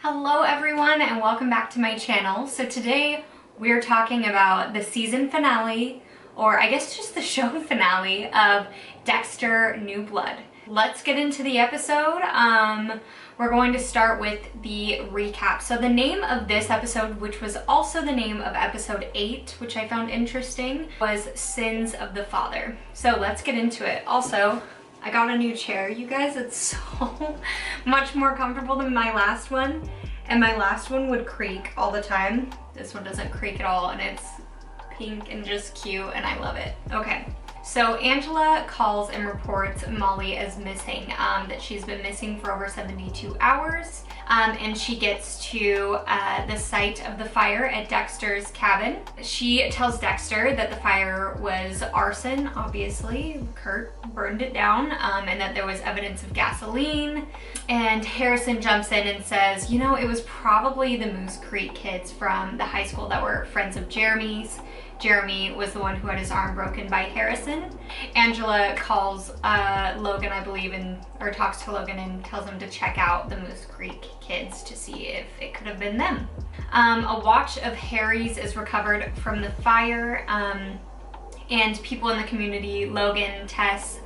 Hello everyone and welcome back to my channel. So today we're talking about the season finale, or I guess just the show finale of Dexter New Blood. Let's get into the episode. We're going to start with the recap. So the name of this episode, which was also the name of episode 8, which I found interesting, was Sins of the Father. So let's get into it. Also, I got a new chair, you guys. It's so much more comfortable than my last one. And my last one would creak all the time. This one doesn't creak at all, and it's pink and just cute, and I love it. Okay, so Angela calls and reports Molly as missing, that she's been missing for over 72 hours. And she gets to the site of the fire at Dexter's cabin. She tells Dexter that the fire was arson, obviously. Kurt burned it down, and that there was evidence of gasoline. And Harrison jumps in and says, you know, it was probably the Moose Creek kids from the high school that were friends of Jeremy's. Jeremy was the one who had his arm broken by Harrison. Angela calls Logan, I believe, or talks to Logan and tells him to check out the Moose Creek kids to see if it could have been them. A watch of Harry's is recovered from the fire, and people in the community, Logan, Tess,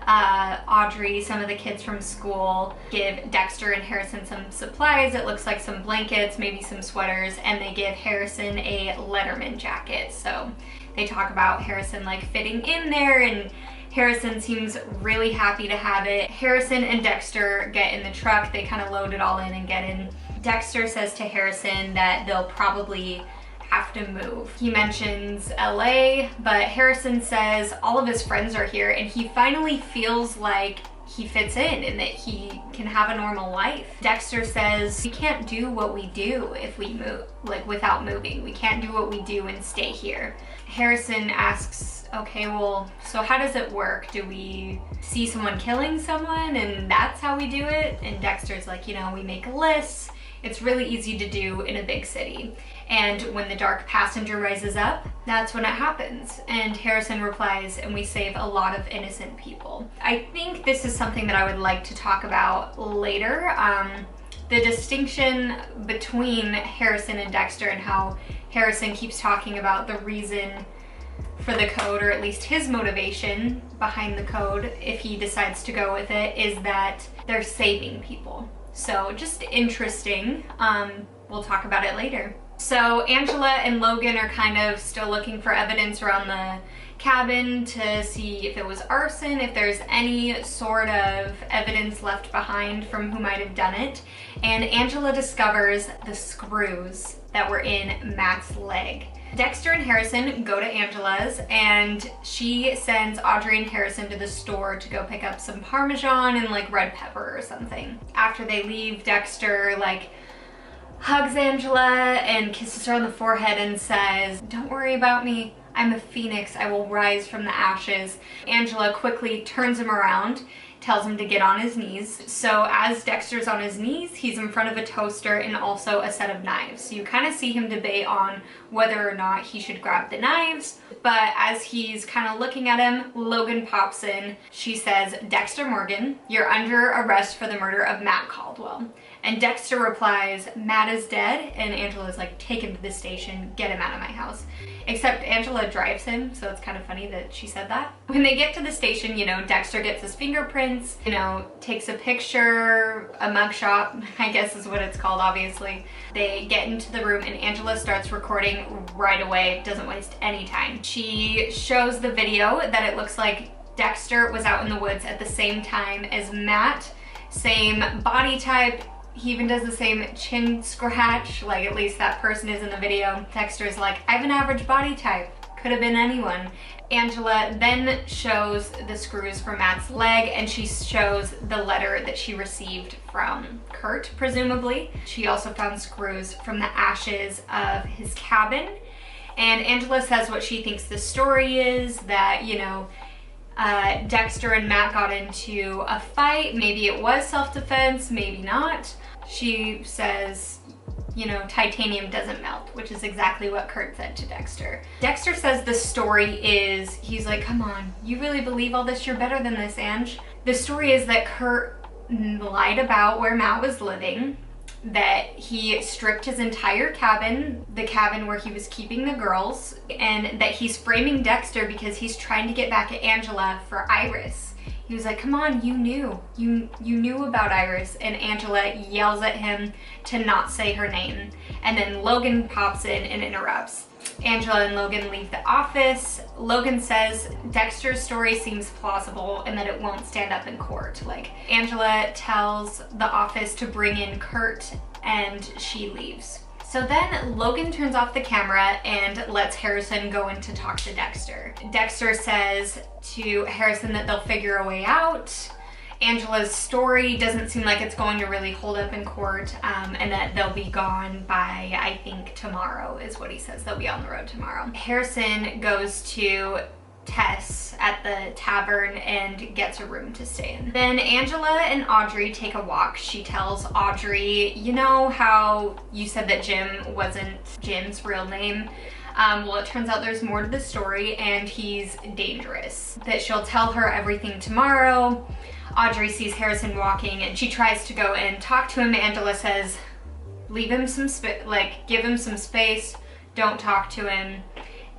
Audrey, some of the kids from school, give Dexter and Harrison some supplies. It looks like some blankets, maybe some sweaters, and they give Harrison a Letterman jacket. So they talk about Harrison like fitting in there, and Harrison seems really happy to have it. Harrison and Dexter get in the truck. They kind of load it all in and get in. Dexter says to Harrison that they'll probably have to move. He mentions LA, but Harrison says all of his friends are here and he finally feels like he fits in and that he can have a normal life. Dexter says we can't do what we do if we move, like without moving. We can't do what we do and stay here. Harrison asks, okay, well, so how does it work? Do we see someone killing someone and that's how we do it? And Dexter's like, you know, we make a list. It's really easy to do in a big city. And when the dark passenger rises up, that's when it happens. And Harrison replies, and we save a lot of innocent people. I think this is something that I would like to talk about later. The distinction between Harrison and Dexter and how Harrison keeps talking about the reason for the code, or at least his motivation behind the code, if he decides to go with it, is that they're saving people. So just interesting. We'll talk about it later. So Angela and Logan are kind of still looking for evidence around the cabin to see if it was arson, if there's any sort of evidence left behind from who might have done it. And Angela discovers the screws that were in Matt's leg. Dexter and Harrison go to Angela's and she sends Audrey and Harrison to the store to go pick up some Parmesan and like red pepper or something. After they leave, Dexter like hugs Angela and kisses her on the forehead and says, "Don't worry about me. I'm a phoenix. I will rise from the ashes." Angela quickly turns him around, tells him to get on his knees. So as Dexter's on his knees, he's in front of a toaster and also a set of knives. So you kind of see him debate on whether or not he should grab the knives. But as he's kind of looking at him, Logan pops in. She says, "Dexter Morgan, you're under arrest for the murder of Matt Caldwell." And Dexter replies, "Matt is dead." And Angela's like, "Take him to the station, get him out of my house." Except Angela drives him, so it's kind of funny that she said that. When they get to the station, you know, Dexter gets his fingerprints, you know, takes a picture, a mugshot, I guess is what it's called, obviously. They get into the room and Angela starts recording right away, doesn't waste any time. She shows the video that it looks like Dexter was out in the woods at the same time as Matt, same body type. He even does the same chin scratch, like at least that person is in the video. Dexter's like, "I have an average body type. Could have been anyone." Angela then shows the screws for Matt's leg and she shows the letter that she received from Kurt, presumably. She also found screws from the ashes of his cabin. And Angela says what she thinks the story is, that, you know, Dexter and Matt got into a fight. Maybe it was self-defense, maybe not. She says, you know, titanium doesn't melt, which is exactly what Kurt said to Dexter. Dexter says the story is, he's like, "Come on, you really believe all this? You're better than this, Ange." The story is that Kurt lied about where Matt was living. that he stripped his entire cabin, the cabin where he was keeping the girls, and that he's framing Dexter because he's trying to get back at Angela for Iris. He was like, come on, you knew about Iris. And Angela yells at him to not say her name. And then Logan pops in and interrupts. Angela and Logan leave the office. Logan says Dexter's story seems plausible and that it won't stand up in court. Like, Angela tells the office to bring in Kurt and she leaves. So then Logan turns off the camera and lets Harrison go in to talk to Dexter. Dexter says to Harrison that they'll figure a way out. Angela's story doesn't seem like it's going to really hold up in court, and that they'll be gone by, I think, tomorrow is what he says. They'll be on the road tomorrow. Harrison goes to Tess at the tavern and gets a room to stay in. Then Angela and Audrey take a walk. She tells Audrey, you know how you said that Jim wasn't Jim's real name? Well, it turns out there's more to the story and he's dangerous. That she'll tell her everything tomorrow. Audrey sees Harrison walking and she tries to go and talk to him. Angela says, leave him some space, like give him some space, don't talk to him,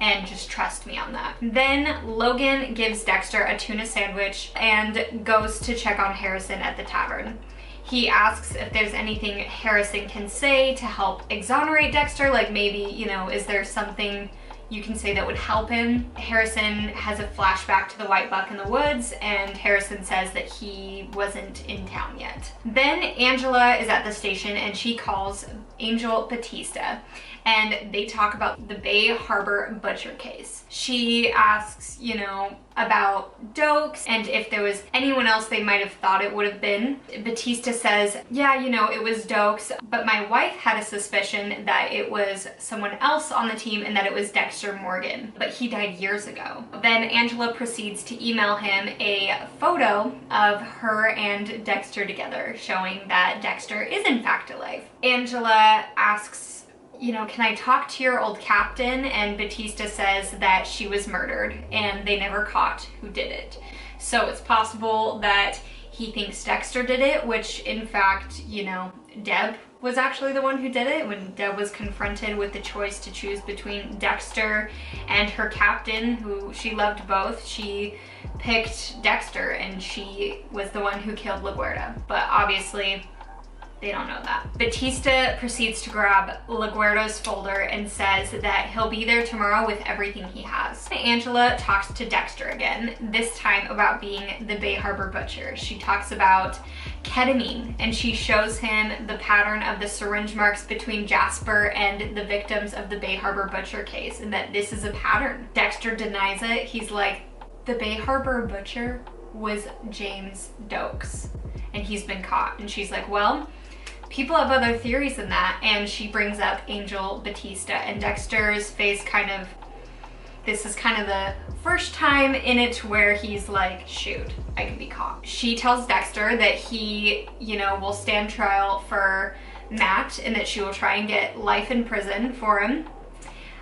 and just trust me on that. Then Logan gives Dexter a tuna sandwich and goes to check on Harrison at the tavern. He asks if there's anything Harrison can say to help exonerate Dexter, like maybe, you know, is there something you can say that would help him? Harrison has a flashback to the white buck in the woods, and Harrison says that he wasn't in town yet. Then Angela is at the station and she calls Angel Batista, and they talk about the Bay Harbor butcher case. She asks, you know, about Dokes and if there was anyone else they might have thought it would have been. Batista says, yeah, you know, it was Dokes, but my wife had a suspicion that it was someone else on the team and that it was Dexter Morgan, but he died years ago. Then Angela proceeds to email him a photo of her and Dexter together, showing that Dexter is in fact alive. Angela asks, you know, can I talk to your old captain? And Batista says that she was murdered and they never caught who did it. So it's possible that he thinks Dexter did it, which in fact, you know, Deb was actually the one who did it. When Deb was confronted with the choice to choose between Dexter and her captain, who she loved both, she picked Dexter and she was the one who killed LaGuardia. But obviously, they don't know that. Batista proceeds to grab LaGuardia's folder and says that he'll be there tomorrow with everything he has. Angela talks to Dexter again, this time about being the Bay Harbor butcher. She talks about ketamine and she shows him the pattern of the syringe marks between Jasper and the victims of the Bay Harbor butcher case, and that this is a pattern. Dexter denies it. He's like, the Bay Harbor butcher was James Dokes and he's been caught. And she's like, well, people have other theories than that. And she brings up Angel Batista, and Dexter's face kind of, this is kind of the first time in it where he's like, shoot, I can be caught. She tells Dexter that he, you know, will stand trial for Matt and that she will try and get life in prison for him.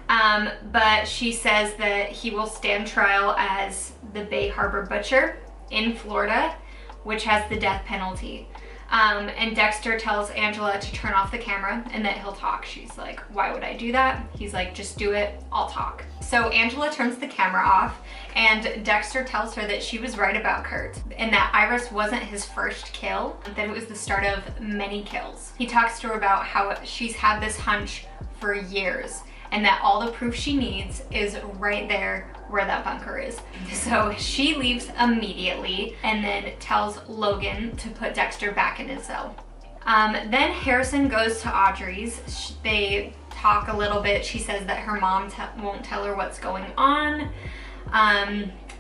But she says that he will stand trial as the Bay Harbor butcher in Florida, which has the death penalty. And Dexter tells Angela to turn off the camera and that he'll talk. She's like, why would I do that? He's like, just do it, I'll talk. So Angela turns the camera off and Dexter tells her that she was right about Kurt and that Iris wasn't his first kill, that it was the start of many kills. He talks to her about how she's had this hunch for years and that all the proof she needs is right there where that bunker is. So she leaves immediately and then tells Logan to put Dexter back in his cell. Then Harrison goes to Audrey's. They talk a little bit. She says that her mom won't tell her what's going on,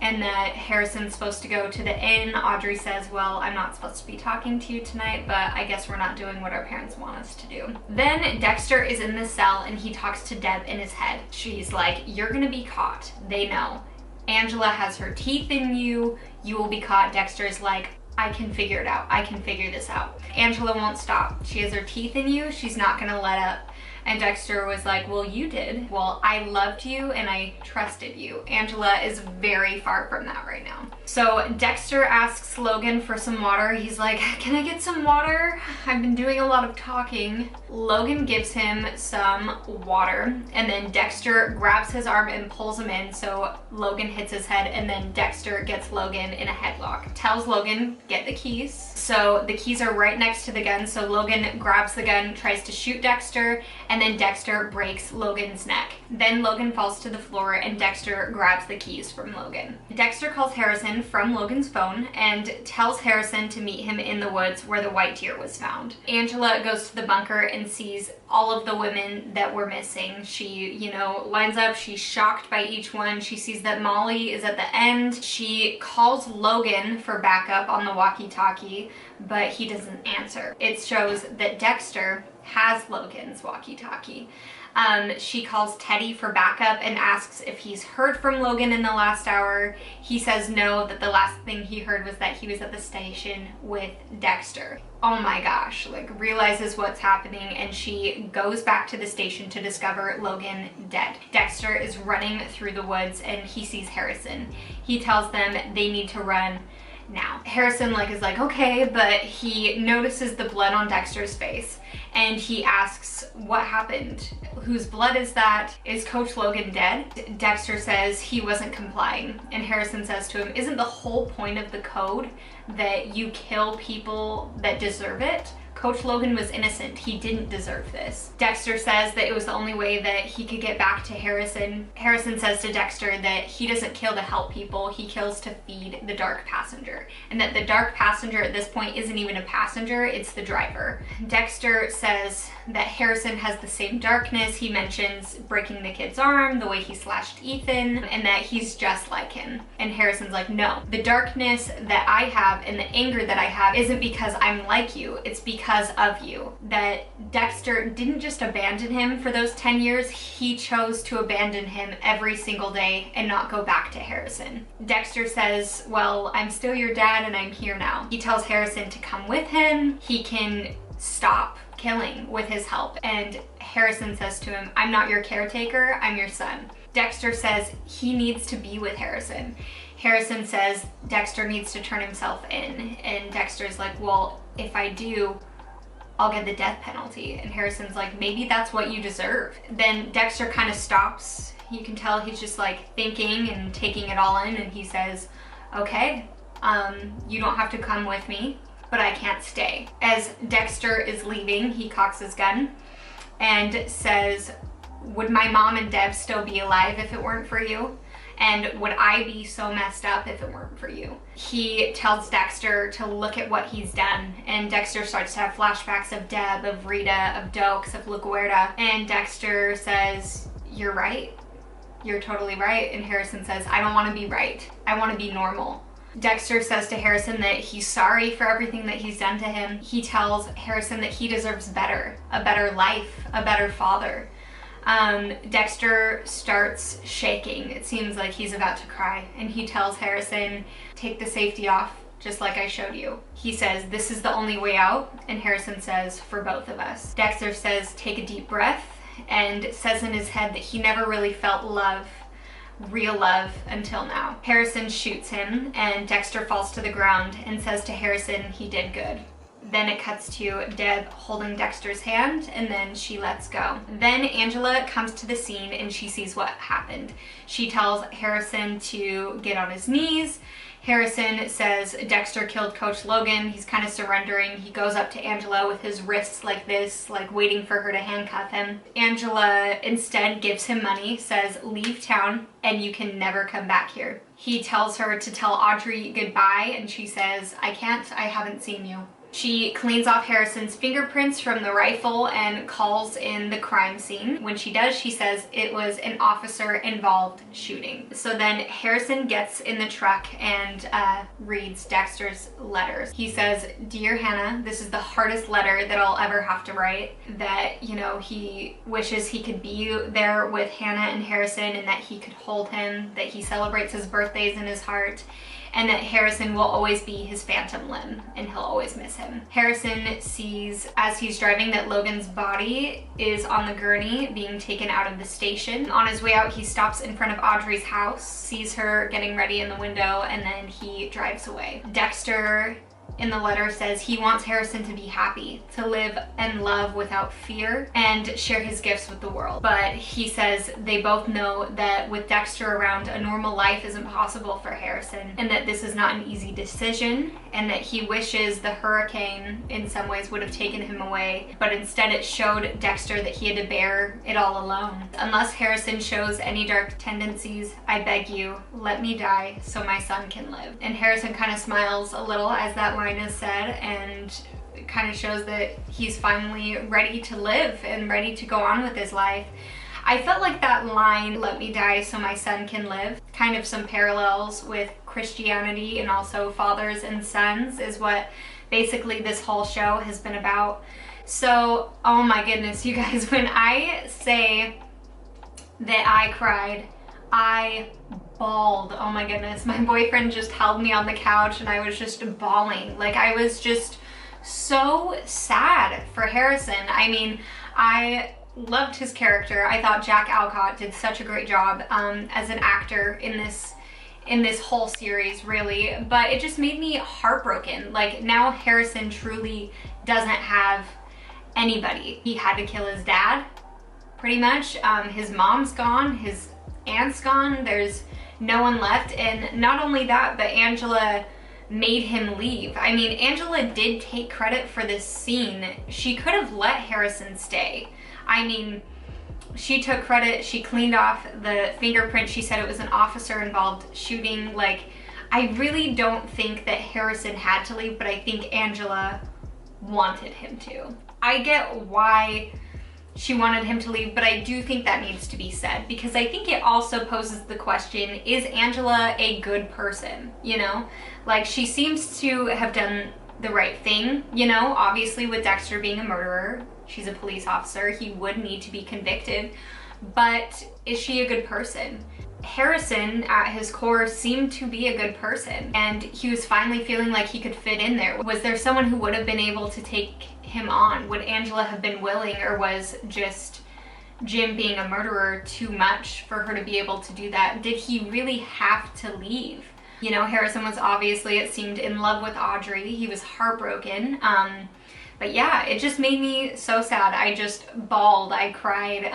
and that Harrison's supposed to go to the inn. Audrey says, well, I'm not supposed to be talking to you tonight, but I guess we're not doing what our parents want us to do. Then Dexter is in the cell and he talks to Deb in his head. She's like, you're gonna be caught. They know. Angela has her teeth in you. You will be caught. Dexter's like, I can figure it out. I can figure this out. Angela won't stop. She has her teeth in you. She's not gonna let up. And Dexter was like, well, you did. Well, I loved you and I trusted you. Angela is very far from that right now. So Dexter asks Logan for some water. He's like, can I get some water? I've been doing a lot of talking. Logan gives him some water, and then Dexter grabs his arm and pulls him in, so Logan hits his head, and then Dexter gets Logan in a headlock. Tells Logan, get the keys. So the keys are right next to the gun, so Logan grabs the gun, tries to shoot Dexter, and then Dexter breaks Logan's neck. Then Logan falls to the floor and Dexter grabs the keys from Logan. Dexter calls Harrison from Logan's phone and tells Harrison to meet him in the woods where the white deer was found. Angela goes to the bunker and sees all of the women that were missing. She, lines up, she's shocked by each one. She sees that Molly is at the end. She calls Logan for backup on the walkie-talkie, but he doesn't answer. It shows that Dexter has Logan's walkie-talkie. She calls Teddy for backup and asks if he's heard from Logan in the last hour. He says no, that the last thing he heard was that he was at the station with Dexter. Oh my gosh, realizes what's happening, and she goes back to the station to discover Logan dead. Dexter is running through the woods and he sees Harrison. He tells them they need to run now. Harrison is like, okay, but he notices the blood on Dexter's face and he asks, what happened? Whose blood is that? Is Coach Logan dead? Dexter says he wasn't complying, and Harrison says to him, isn't the whole point of the code that you kill people that deserve it? Coach Logan was innocent. He didn't deserve this. Dexter says that it was the only way that he could get back to Harrison. Harrison says to Dexter that he doesn't kill to help people, he kills to feed the dark passenger, and that the dark passenger at this point isn't even a passenger, it's the driver. Dexter says that Harrison has the same darkness. He mentions breaking the kid's arm, the way he slashed Ethan, and that he's just like him. And Harrison's like, no, the darkness that I have and the anger that I have isn't because I'm like you, it's because of you. That Dexter didn't just abandon him for those 10 years, he chose to abandon him every single day and not go back to Harrison. Dexter says, well, I'm still your dad and I'm here now. He tells Harrison to come with him. He can stop killing with his help. And Harrison says to him, I'm not your caretaker, I'm your son. Dexter says he needs to be with Harrison. Harrison says Dexter needs to turn himself in. And Dexter's like, well, if I do, I'll get the death penalty. And Harrison's like, maybe that's what you deserve. Then Dexter kind of stops. You can tell he's just thinking and taking it all in, and he says, okay, you don't have to come with me, but I can't stay. As Dexter is leaving, he cocks his gun and says, would my mom and Deb still be alive if it weren't for you? And would I be so messed up if it weren't for you? He tells Dexter to look at what he's done, and Dexter starts to have flashbacks of Deb, of Rita, of Dokes, of LaGuardia, and Dexter says, you're right. You're totally right. And Harrison says, I don't want to be right. I want to be normal. Dexter says to Harrison that he's sorry for everything that he's done to him. He tells Harrison that he deserves better, a better life, a better father. Dexter starts shaking. It seems like he's about to cry, and he tells Harrison, take the safety off, just like I showed you. He says, this is the only way out, and Harrison says, for both of us. Dexter says, take a deep breath, and says in his head that he never really felt love, real love, until now. Harrison shoots him, and Dexter falls to the ground and says to Harrison he did good. Then it cuts to Deb holding Dexter's hand, and then she lets go. Then Angela comes to the scene and she sees what happened. She tells Harrison to get on his knees. Harrison says Dexter killed Coach Logan. He's kind of surrendering. He goes up to Angela with his wrists like this, waiting for her to handcuff him. Angela instead gives him money, says leave town and you can never come back here. He tells her to tell Audrey goodbye, and she says, I can't, I haven't seen you. She cleans off Harrison's fingerprints from the rifle and calls in the crime scene. When she does, she says it was an officer-involved shooting. So then Harrison gets in the truck and reads Dexter's letters. He says, Dear Hannah, this is the hardest letter that I'll ever have to write. That, he wishes he could be there with Hannah and Harrison and that he could hold him, that he celebrates his birthdays in his heart, and that Harrison will always be his phantom limb and he'll always miss him. Harrison sees as he's driving that Logan's body is on the gurney being taken out of the station. On his way out, he stops in front of Audrey's house, sees her getting ready in the window, and then he drives away. Dexter in the letter says he wants Harrison to be happy, to live and love without fear, and share his gifts with the world. But he says they both know that with Dexter around, a normal life isn't possible for Harrison, and that this is not an easy decision, and that he wishes the hurricane in some ways would have taken him away, but instead it showed Dexter that he had to bear it all alone. Unless Harrison shows any dark tendencies, I beg you, let me die so my son can live. And Harrison kind of smiles a little as that line is said, and it kind of shows that he's finally ready to live and ready to go on with his life. I felt like that line, let me die so my son can live, kind of some parallels with Christianity and also fathers and sons is what basically this whole show has been about. So, oh my goodness, you guys, when I say that I cried, I bawled. Oh my goodness, my boyfriend just held me on the couch and I was just bawling. Like, I was just so sad for Harrison. I mean, I loved his character. I thought Jack Alcott did such a great job as an actor in this whole series, really, but it just made me heartbroken. Like, now Harrison truly doesn't have anybody. He had to kill his dad, pretty much. His mom's gone, his aunt's gone, there's no one left, and not only that, but Angela made him leave. I mean, Angela did take credit for this scene. She could have let Harrison stay. I mean, she took credit, she cleaned off the fingerprint, she said it was an officer-involved shooting. Like, I really don't think that Harrison had to leave, but I think Angela wanted him to. I get why she wanted him to leave, but I do think that needs to be said, because I think it also poses the question, is Angela a good person, you know? Like, she seems to have done the right thing, you know? Obviously, with Dexter being a murderer, she's a police officer, he would need to be convicted, but is she a good person? Harrison, at his core, seemed to be a good person, and he was finally feeling like he could fit in there. Was there someone who would have been able to take him on? Would Angela have been willing, or was just Jim being a murderer too much for her to be able to do that? Did he really have to leave? You know, Harrison was obviously, it seemed, in love with Audrey. He was heartbroken. But yeah, it just made me so sad. I just bawled, I cried.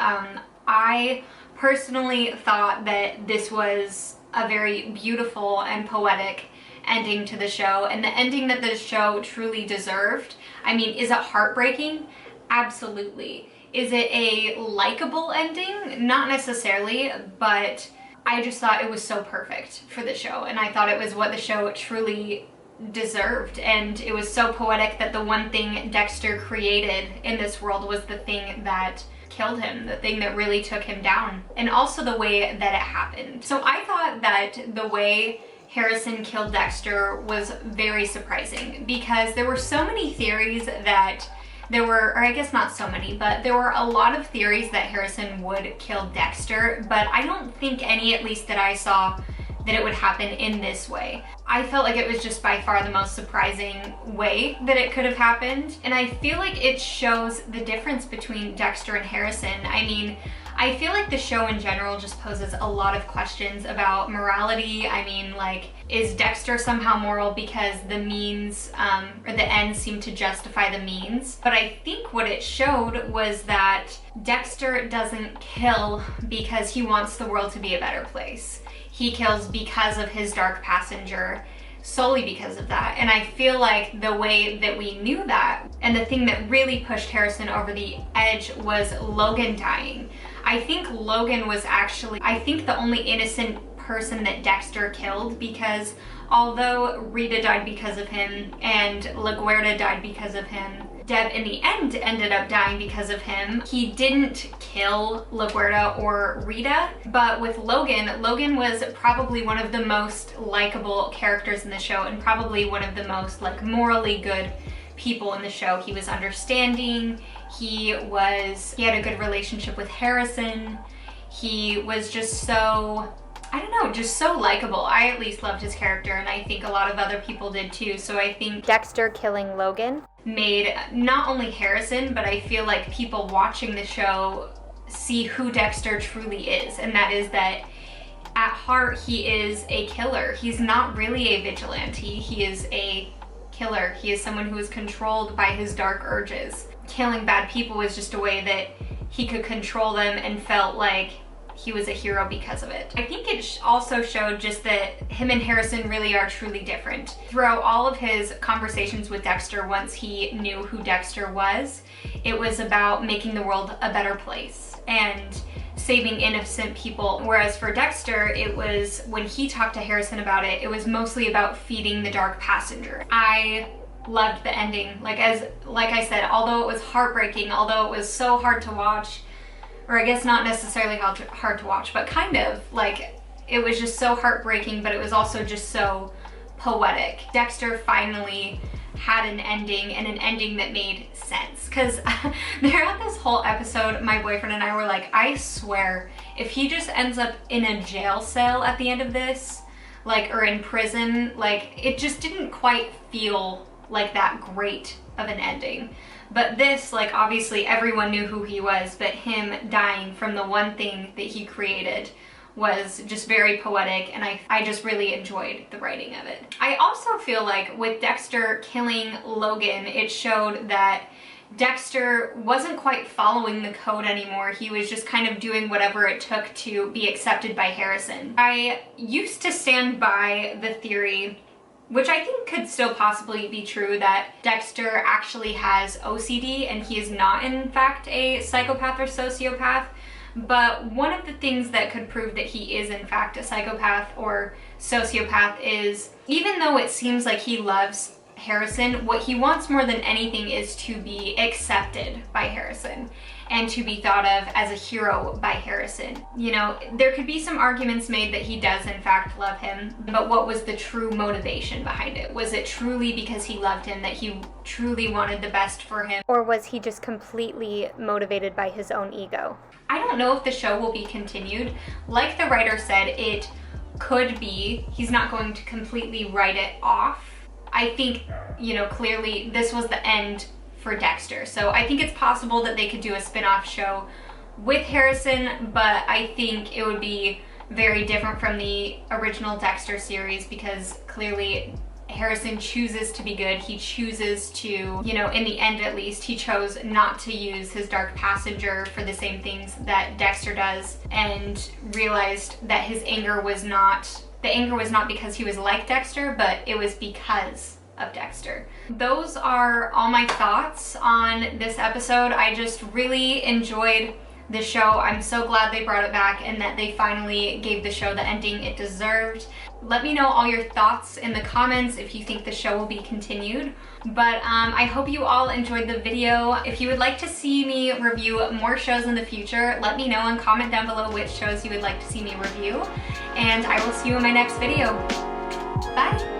I personally thought that this was a very beautiful and poetic ending to the show, and the ending that the show truly deserved. I mean, is it heartbreaking? Absolutely. Is it a likable ending? Not necessarily, but I just thought it was so perfect for the show, and I thought it was what the show truly deserved, and it was so poetic that the one thing Dexter created in this world was the thing that killed him, the thing that really took him down, and also the way that it happened. So I thought that the way Harrison killed Dexter was very surprising, because there were so many theories that there were, or I guess not so many, but there were a lot of theories that Harrison would kill Dexter, but I don't think any, at least that I saw, that it would happen in this way. I felt like it was just by far the most surprising way that it could have happened, and I feel like it shows the difference between Dexter and Harrison. I mean, I feel like the show in general just poses a lot of questions about morality. I mean, like, is Dexter somehow moral because the means, or the ends seem to justify the means? But I think what it showed was that Dexter doesn't kill because he wants the world to be a better place. He kills because of his dark passenger, solely because of that. And I feel like the way that we knew that, and the thing that really pushed Harrison over the edge, was Logan dying. I think Logan was actually, I think, the only innocent person that Dexter killed, because although Rita died because of him and LaGuerta died because of him, Deb in the end ended up dying because of him. He didn't kill LaGuerta or Rita, but with Logan, Logan was probably one of the most likable characters in the show, and probably one of the most, like, morally good people in the show. He was understanding, he had a good relationship with Harrison, he was just so I don't know, just so likable. I at least loved his character, and I think a lot of other people did too. So I think Dexter killing Logan made not only Harrison, but I feel like people watching the show see who Dexter truly is, and that is that at heart he is a killer. He's not really a vigilante, he is a killer. He is someone who is controlled by his dark urges. Killing bad people was just a way that he could control them and felt like he was a hero because of it. I think it also showed just that him and Harrison really are truly different. Throughout all of his conversations with Dexter, once he knew who Dexter was, it was about making the world a better place and saving innocent people. Whereas for Dexter, it was, when he talked to Harrison about it, it was mostly about feeding the dark passenger. I loved the ending. Like I said, although it was heartbreaking, although it was so hard to watch, or I guess not necessarily hard to watch, but kind of, like, it was just so heartbreaking, but it was also just so poetic. Dexter finally had an ending, and an ending that made sense. Because throughout this whole episode, my boyfriend and I were like, I swear, if he just ends up in a jail cell at the end of this, like, or in prison, like, it just didn't quite feel like that great of an ending. But this, like, obviously everyone knew who he was, but him dying from the one thing that he created was just very poetic, and I just really enjoyed the writing of it. I also feel like with Dexter killing Logan, it showed that Dexter wasn't quite following the code anymore. He was just kind of doing whatever it took to be accepted by Harrison. I used to stand by the theory, which I think could still possibly be true, that Dexter actually has OCD and he is not in fact a psychopath or sociopath. But one of the things that could prove that he is in fact a psychopath or sociopath is, even though it seems like he loves Harrison, what he wants more than anything is to be accepted by Harrison and to be thought of as a hero by Harrison. You know, there could be some arguments made that he does in fact love him, but what was the true motivation behind it? Was it truly because he loved him, that he truly wanted the best for him? Or was he just completely motivated by his own ego? I don't know if the show will be continued. Like the writer said, it could be. He's not going to completely write it off. I think, you know, clearly this was the end for Dexter. So I think it's possible that they could do a spin-off show with Harrison, but I think it would be very different from the original Dexter series, because clearly Harrison chooses to be good. He chooses to, you know, in the end at least, he chose not to use his dark passenger for the same things that Dexter does, and realized that his anger was not, the anger was not because he was like Dexter, but it was because of Dexter. Those are all my thoughts on this episode. I just really enjoyed the show. I'm so glad they brought it back and that they finally gave the show the ending it deserved. Let me know all your thoughts in the comments if you think the show will be continued. But I hope you all enjoyed the video. If you would like to see me review more shows in the future, let me know and comment down below which shows you would like to see me review. And I will see you in my next video. Bye!